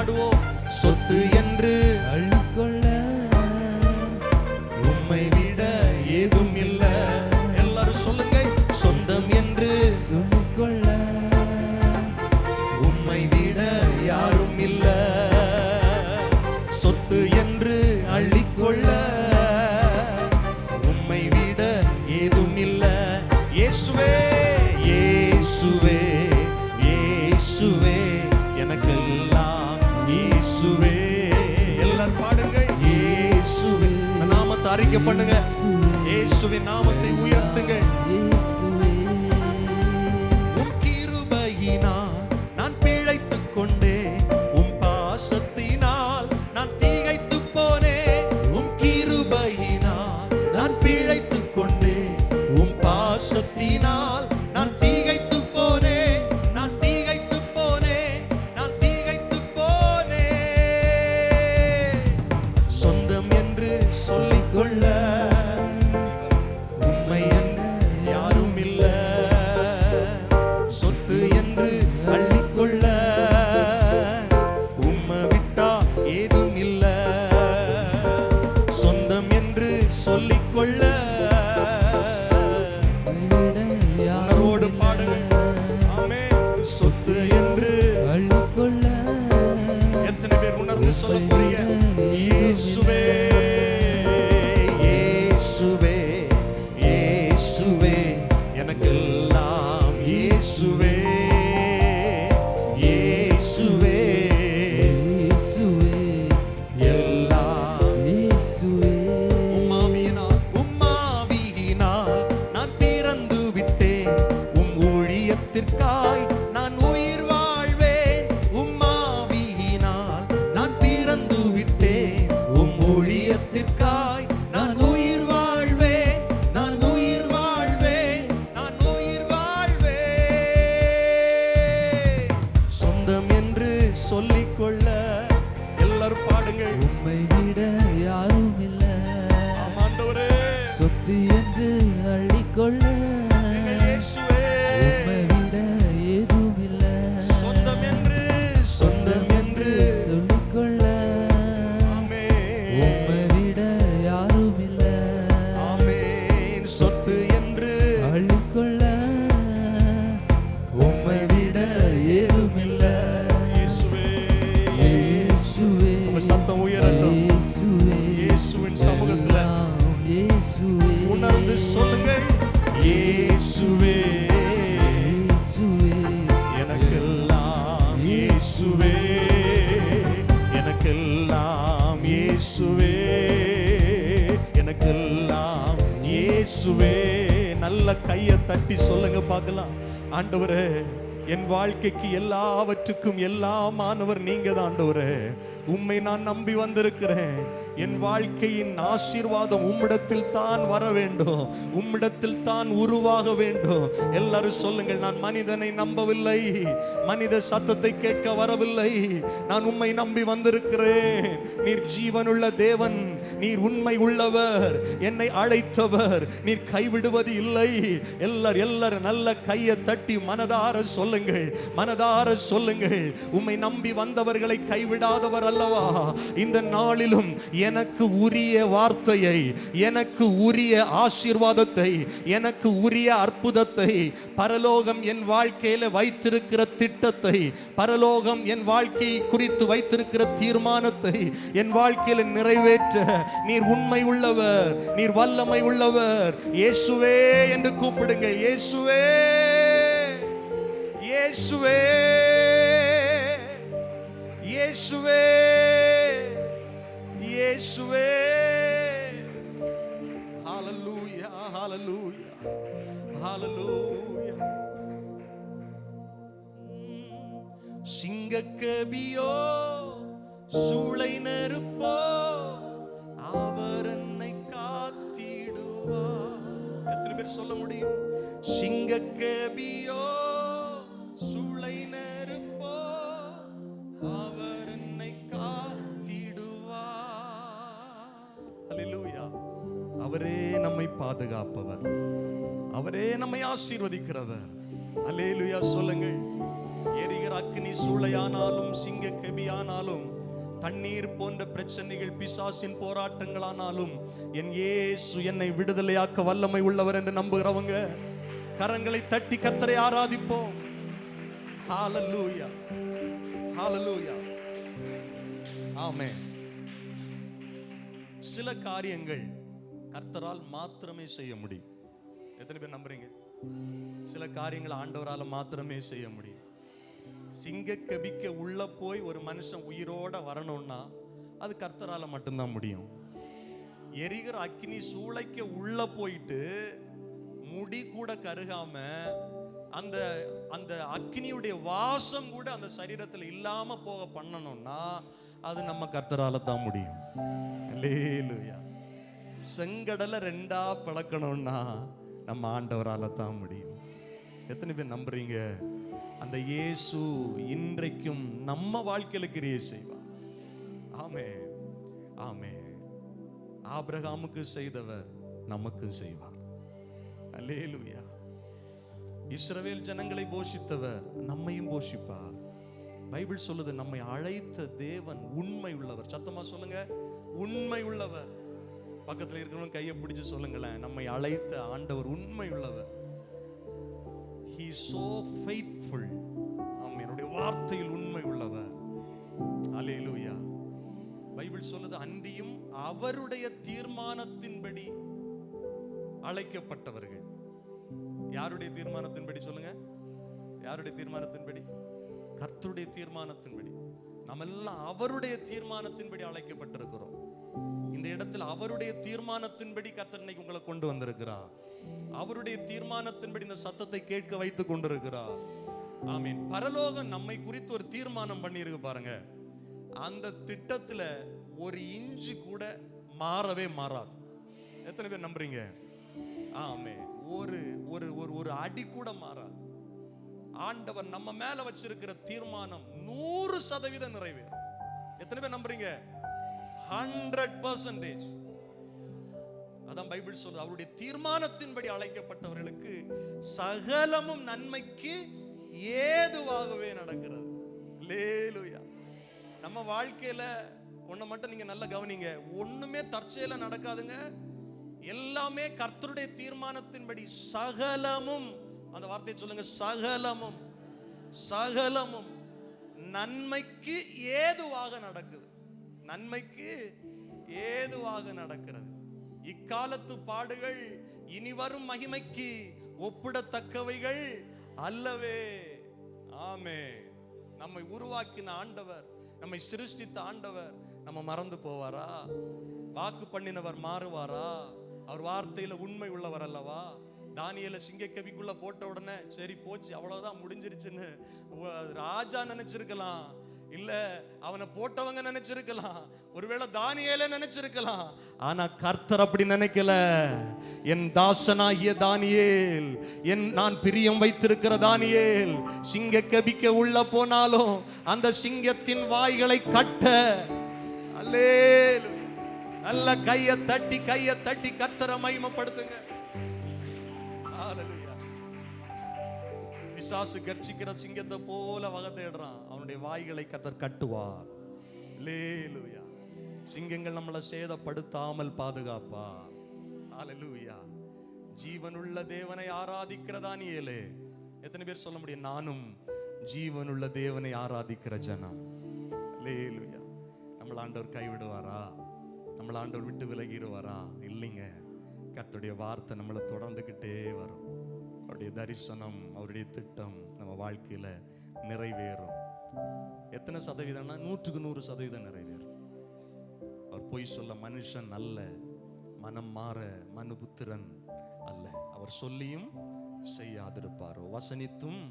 பாடுவோம். சொத்து என்று அள்ளிக்கொள்ள உம்மை விட ஏதும் இல்ல. எல்லாரும் சொல்லுங்க. சொந்தம் என்று சொல்லிக்கொள்ள உம்மை விட யாரும் இல்ல. சொத்து என்று அள்ளிக்கொள்ள உம்மை விட ஏதும் இல்ல. இயேசுவே இயேசுவே இயேசுவே எனக்கெல்லாம் இயேசுவே. எல்லாரும் பாடுங்க. இயேசுவே நாமத்தை அறிக்கை பண்ணுங்க. இயேசுவின் நாமத்தை உயர்த்துங்கள். உம் கிருபையினால் நான் பிழைத்துக் கொண்டேன். உம் பாசத்தினால் நான் திகைத்து போனேன். உம் கிருபையினால் நான் பிழைத்துக் கொண்டேன். உம் பாசத்தினால் நான் திகைத்து போனேன். நான் திகைத்து போனேன். நான் திகைத்து போனேன். சொந்தம் என்று சொல்லிக்கொள்ள உம்மை என்று யாரும் இல்ல. சொத்து என்று அள்ளிக்கொள்ள உம்மை விட்டா ஏதும் இல்ல. சொந்தம் என்று சொல்லிக்கொள்ள உணர்வோடு பாடுங்கள். ஆமென். சொத்து என்று அள்ளிக்கொள்ள எத்தனை பேர் உணர்ந்து சொல்ல போறீங்க? இயேசுவே இயேசுவே இயேசுவே எனக்கெல்லாம் இயேசுவே இயேசுவே இயேசுவே எல்லாம். இயேசுவே உம்மாவியினால் நான் பிறந்து விட்டேன். உம் ஊழியத்திற்காய் நான் உயிர் வாழ்வேன். உம்மாவியினால் நான் பிறந்து விட்டேன். உம் ஊழியத்திற்காய் நான் உயிர் வாழ்வேன். நான் உயிர் வாழ்வேன். நான் உயிர் வாழ்வேன். சொந்தம் என்று சொல்லிக்கொள்ள எல்லாரும் பாடுங்கள். உம்மை விட யாரும் இல்ல. ஆமாண்டவரே சொத்து என்று அள்ளிக்கொள்ள எங்கள் இயேசுவே. உம்மை விட ஏதும் இல்ல. சொந்தம் என்று சொல்லிக்கொள்ள ஆமென். உம்மை விட யாரும் இல்ல. ஆமென். சொத்து என்று அள்ளிக்கொள்ள உம்மை விட ஏதும் இல்ல. இயேசுவே. இயேசுவே உங்க சத்தம் உயரட்டும். இயேசுவே இயேசுவின் சமூகத்துல எல்லாம் இயேசுவே உணர்ந்து சொல்லுங்கள். இயேசுவே இயேசுவே எனக்கெல்லாம் இயேசுவே எனக்கெல்லாம் இயேசுவே எனக்கெல்லாம் இயேசுவே. நல்ல கையை தட்டி சொல்லுங்க பார்க்கலாம். ஆண்டவரே என் வாழ்க்கைக்கு எல்லாவற்றுக்கும் எல்லாமானவர் நீங்க தான் ஆண்டவரே. உம்மை நான் நம்பி வந்திருக்கிறேன். என் வாழ்க்கையின் ஆசீர்வாதம் உம்மிடத்தில் தான் வர வேண்டும். உம்மிடத்தில் தான் உருவாக வேண்டும். எல்லாரும் சொல்லுங்கள். நான் மனிதனை நம்பவில்லை. மனித சத்தத்தை கேட்க வரவில்லை. நான் உம்மை நம்பி வந்திருக்கிறேன். நீர் ஜீவனுள்ள தேவன். நீர் உண்மை உள்ளவர். என்னை அழைத்தவர். நீர் கைவிடுவது இல்லை. எல்லாரும் நல்ல கையை தட்டி மனதார சொல்லுங்கள். மனதார சொல்லுங்கள். உம்மை நம்பி வந்தவர்களை கைவிடாதவர் அல்லவா? இந்த நாளிலும் எனக்கு உரிய வார்த்தையை, எனக்கு உரிய ஆசீர்வாதத்தை, எனக்கு உரிய அற்புதத்தை, பரலோகம் என் வாழ்க்கையில வைத்திருக்கிற திட்டத்தை, பரலோகம் என் வாழ்க்கையை குறித்து வைத்திருக்கிற தீர்மானத்தை என் வாழ்க்கையில நிறைவேற்ற நீர் உண்மை உள்ளவர். நீர் வல்லமை உள்ளவர். இயேசுவே என்று கூப்பிடுங்கள். இயேசுவே இயேசுவே இயேசுவே இயேசுவே. ஹalleluya ஹalleluya ஹalleluya. சிங்கக்கபியோ சூளை நெருப்போ அவர் என்னை காத்திடுவார். எத்தனை பேர் சொல்ல முடியும்? சிங்கக்கபியோ சூளை நெருப்போ அவர் என்னை காத்திடுவார். ஹalleluya. அவரே நம்மை பாதுகாப்பவர். அவரே நம்மை ஆசீர்வதிக்கிறவர். ஹalleluya சொல்லுங்கள். எரிகிற அக்கினி சூளையானாலும் சிங்க கெபியானாலும் தண்ணீர் போன்ற பிரச்சனைகள் பிசாசின் போராட்டங்களானாலும் என் இயேசு என்னை விடுதலையாக்க வல்லமை உள்ளவர் என்று நம்புகிறவங்க கரங்களை தட்டி கர்த்தரை ஆராதிப்போம். ஹalleluya ஹalleluya ஆமென். சில காரியங்கள் கர்த்தரால் மாத்திரமே செய்ய முடியும். எத்தனை பேர் நம்புறீங்க? சில காரியங்கள் ஆண்டவரால் மாத்திரமே செய்ய முடியும். சிங்க கபிக்க உள்ள போய் ஒரு மனுஷன் உயிரோட வரணும்னா அது கர்த்தரால மட்டும்தான் முடியும். எரிகிற அக்கினி சூளைக்க உள்ள போயிட்டு முடி கூட கருகாம அந்த அந்த அக்கினியுடைய வாசம் கூட அந்த சரீரத்தில் இல்லாம போக பண்ணணும்னா அது நம்ம கர்த்தரால தான் முடியும். அல்லேலூயா. செங்கடலை ரெண்டா பிளக்கணும்னா நம்ம ஆண்டவரால தான் முடியும். எத்தனை பேர் நம்புறீங்க? அந்த இயேசு இன்றைக்கும் நம்ம வாழ்க்கையில கிரியை செய்வார். ஆமென் ஆமென். ஆபிரகாமுக்கு செய்தவர் நமக்கு செய்வார். அல்லேலூயா. இஸ்ரவேல் ஜனங்களை போஷித்தவர் நம்மையும் போஷிப்பார். பைபிள் சொல்லுது நம்மை அழைத்த தேவன் உண்மை உள்ளவர். சத்தமா சொல்லுங்க, உண்மை உள்ளவர். பக்கத்தில் இருக்கிறவங்க கையை பிடிச்சு சொல்லுங்களேன், நம்மை அழைத்த ஆண்டவர் உண்மை உள்ளவர். He is so faithful. அவருடைய வார்த்தையில் உண்மை உள்ளவர். அல்லேலூயா. பைபிள் சொல்லுது அன்றியும் அவருடைய தீர்மானத்தின்படி அழைக்கப்பட்டவர்கள். யாருடைய தீர்மானத்தின்படி சொல்லுங்க? யாருடைய தீர்மானத்தின்படி? கர்த்தருடைய தீர்மானத்தின்படி. நம்ம எல்லாம் அவருடைய தீர்மானத்தின்படி அழைக்கப்பட்டிருக்கிறோம். இந்த இடத்தில் அவருடைய தீர்மானத்தின்படி கர்த்தர் இன்னைக்கு உங்களை கொண்டு வந்திருக்கிறார். அவருடைய தீர்மானத்தின்படி இந்த சத்தத்தை கேட்க வைத்து கொண்டிருக்கிறார். ஆமீன். பரலோகம் நம்மை குறித்து ஒரு தீர்மானம் பண்ணி இருக்கு பாருங்க. அந்த திட்டத்துல ஒரு இன்ச்சு கூட மாறவே மாறாது. எத்தனை பேர் நம்புறீங்க? ஆமென். ஒரு ஒரு ஒரு ஒரு அடி கூட மாறாது. ஆண்டவர் நம்ம மேல வச்சிருக்கிற தீர்மானம் 100% நிறைவேறும். எத்தனை பேர் நம்புறீங்க? 100%. அதான் பைபிள் சொல்லுது அவருடைய தீர்மானத்தின்படி அழைக்கப்பட்டவர்களுக்கு சகலமும் நன்மைக்கு ஏதுவாகவே நடக்கிறது. அல்லேலூயா. நம்ம வாழ்க்கையில ஒண்ணு மட்டும் நீங்க நல்லா கவனிங்க, ஒண்ணுமே தற்செயலா நடக்காதுங்க. எல்லாமே கர்த்தருடைய தீர்மானத்தின்படி சகலமும், அந்த வார்த்தையை சொல்லுங்க, சகலமும் சகலமும் நன்மைக்கு ஏதுவாக நடக்குது. நன்மைக்கு ஏதுவாக நடக்கிறது. இக்காலத்து பாடுகள் இனி வரும் மகிமைக்கு ஒப்பிடத்தக்கவைகள் அல்லவே. ஆமென். நம்மை உருவாக்கின ஆண்டவர், நம்மை சிருஷ்டித்த ஆண்டவர் நம்ம மறந்து போவாரா? வாக்கு பண்ணினவர் மாறுவாரா? அவர் வார்த்தையில உண்மை உள்ளவர் அல்லவா? தானியேலை சிங்கக்கவிக்குள்ள போட்ட உடனே சரி போச்சு அவ்வளவுதான் முடிஞ்சிருச்சுன்னு ராஜா நினைச்சிருக்கலாம், இல்ல அவனை போட்டவங்க நினைச்சிருக்கலாம், ஒருவேளை தானியேலே நினைச்சிருக்கலாம். ஆனா கர்த்தர் அப்படி நினைக்கல. என் தாசனாகிய தானியேல், நான் பிரியம் வைத்திருக்கிற தானியேல் சிங்க கபிக்க உள்ள போனாலும் அந்த சிங்கத்தின் வாய்களை கட்ட. அல்லேலூயா. நல்ல கையை தட்டி கர்த்தரை மகிமைப்படுத்துங்க. ஹalleluya. பிசாசு கர்ச்சிக்கிற சிங்கத்தை போல வகை தேடுறான். அவனுடைய வாய்களை கர்த்தர் கட்டுவார். அல்லேலூயா. சிங்கங்கள் நம்மளை சேதப்படுத்தாமல் பாதுகாப்பார். ஹalleluya. ஜீவனுள்ள தேவனை ஆராதிக்கிற தானியேலே, எத்தனை பேர் சொல்ல முடியும் நானும் ஜீவனுள்ள தேவனை ஆராதிக்கிற ஜனம்? அல்லேலூயா. நம்மள ஆண்டவர் கைவிடுவாரா? நம்மள ஆண்டவர் விட்டு விலகிடுவாரா? இல்லைங்க. கர்த்தருடைய வார்த்தை நம்மளை தொடர்ந்துகிட்டே வரும். அவருடைய தரிசனம், அவருடைய திட்டம் நம்ம வாழ்க்கையில நிறைவேறும். எத்தனை சதவீதம்னா 100% நிறைவேறும். அவர் பொய் சொல்ல மனுஷன் அல்ல, மனம் மாற மனுபுத்திரன் அல்ல. அவர் சொல்லியும் செய்யாதிருப்பாரோ, வசனித்தும்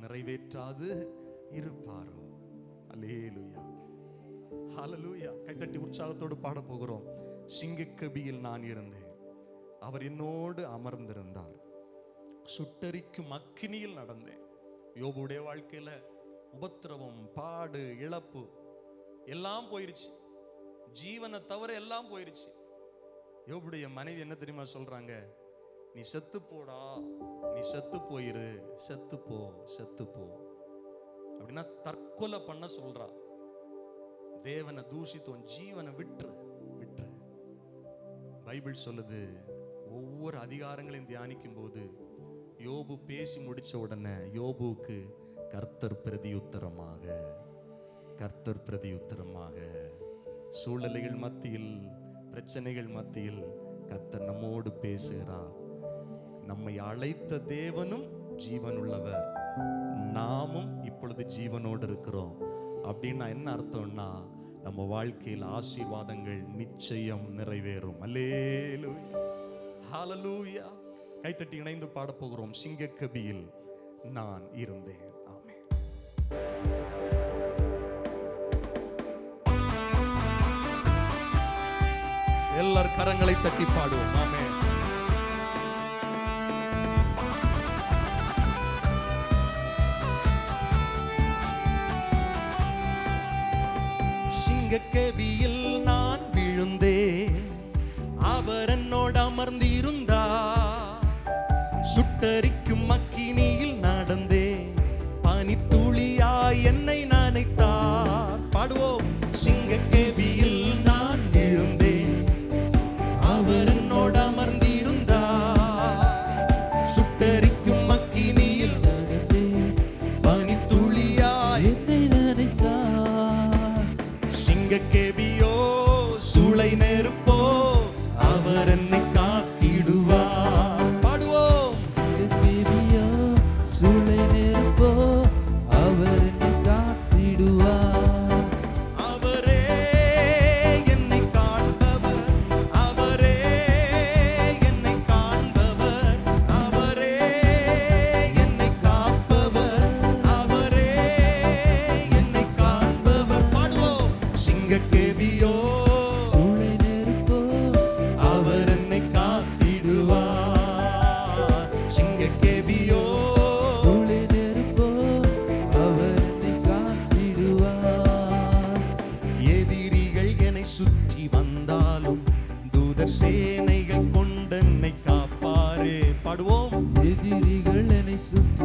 நிறைவேற்றாது இருப்பாரோ. அல்லேலூயா ஹalleluya. கைத்தட்டி உற்சாகத்தோடு பாட போகிறோம். சிங்கக்கபியில் நான் இருந்தேன், அவர் என்னோடு அமர்ந்திருந்தார். சுட்டரிக்கும் அக்கினியில் நடந்தேன். யோபுடைய வாழ்க்கையில உபத்திரவம், பாடு, இழப்பு எல்லாம் போயிருச்சு. ஜீவனை தவிர எல்லாம் போயிருச்சு. யோபுடைய மனைவி என்ன தெரியுமா சொல்றாங்க? நீ செத்து போடா, நீ செத்து போயிரு, செத்து போ, செத்து போ. அப்படி அப்படின்னா தற்கொலை பண்ண சொல்றா. தேவனை தூஷித்தோம், ஜீவனை விட்டுரு விட்டுரு. பைபிள் சொல்லுது, ஒவ்வொரு அதிகாரங்களையும் தியானிக்கும் போது யோபு பேசி முடிச்ச உடனே யோபுவுக்கு கர்த்தர் பிரதியுத்தரமாக, கர்த்தர் பிரதியுத்தரமாக, சூழ்நிலைகள் மத்தியில், பிரச்சனைகள் மத்தியில் கர்த்தர் நம்மோடு பேசுகிறார். நம்மை அழைத்த தேவனும் ஜீவனுள்ளவர், நாமும் இப்பொழுது ஜீவனோடு இருக்கிறோம். அப்படின்னா என்ன அர்த்தம்னா, நம்ம வாழ்க்கையில் ஆசீர்வாதங்கள் நிச்சயம் நிறைவேறும். அல்லேலூயா, ஹல்லேலூயா. கைத்தட்டி இணைந்து பாட போகிறோம். சிங்கக்கபியில் நான் இருந்தேன். ஆமென். எல்லார் கரங்களை தட்டி பாடுவோம். ஆமென். சிங்கக்கபியில் நான் விழுந்தேன், அவர் என்னோடு அமர்ந்திருந்தார். சுட்டரிக்கும் அக்கினியில் நடந்தேன், பனித்துளியாய் என்னை நனைத்தார். பாடுவோம். சிங்கக்கபியில் நான் விழுந்தேன், அவர் என்னோடு அமர்ந்திருந்தார். சுட்டரிக்கும் அக்கினியில் நடந்தேன், பனித்துளியாய் என்னை நினைத்தார். சிங்கக்கேபியோ சூளை நெருப்போ, அவர் என்னை காத்திடுவார். பாடுவோம். சிங்கக்கேபியோ சூளை நெருப்போ, அவர் என்னை காத்திடுவார். அவரே என்னை காண்பவர், அவரே என்னை காண்பவர், அவரே என்னை காப்பவர், அவரே என்னை காண்பவர். பாடுவோம். சிங்கக்கேபியோ சூளை நெருப்போ, அவர் என்னை காத்திடுவார். சிங்கக்கேபியோ சூளை நெருப்போ, அவர் என்னை காத்திடுவார். எதிரிகள் என்னை சுற்றி வந்தாலும் தூதர் சேனைகள் கொண்டு என்னை காப்பாரே. பாடுவோம். எதிரிகள் என்னை சுற்றி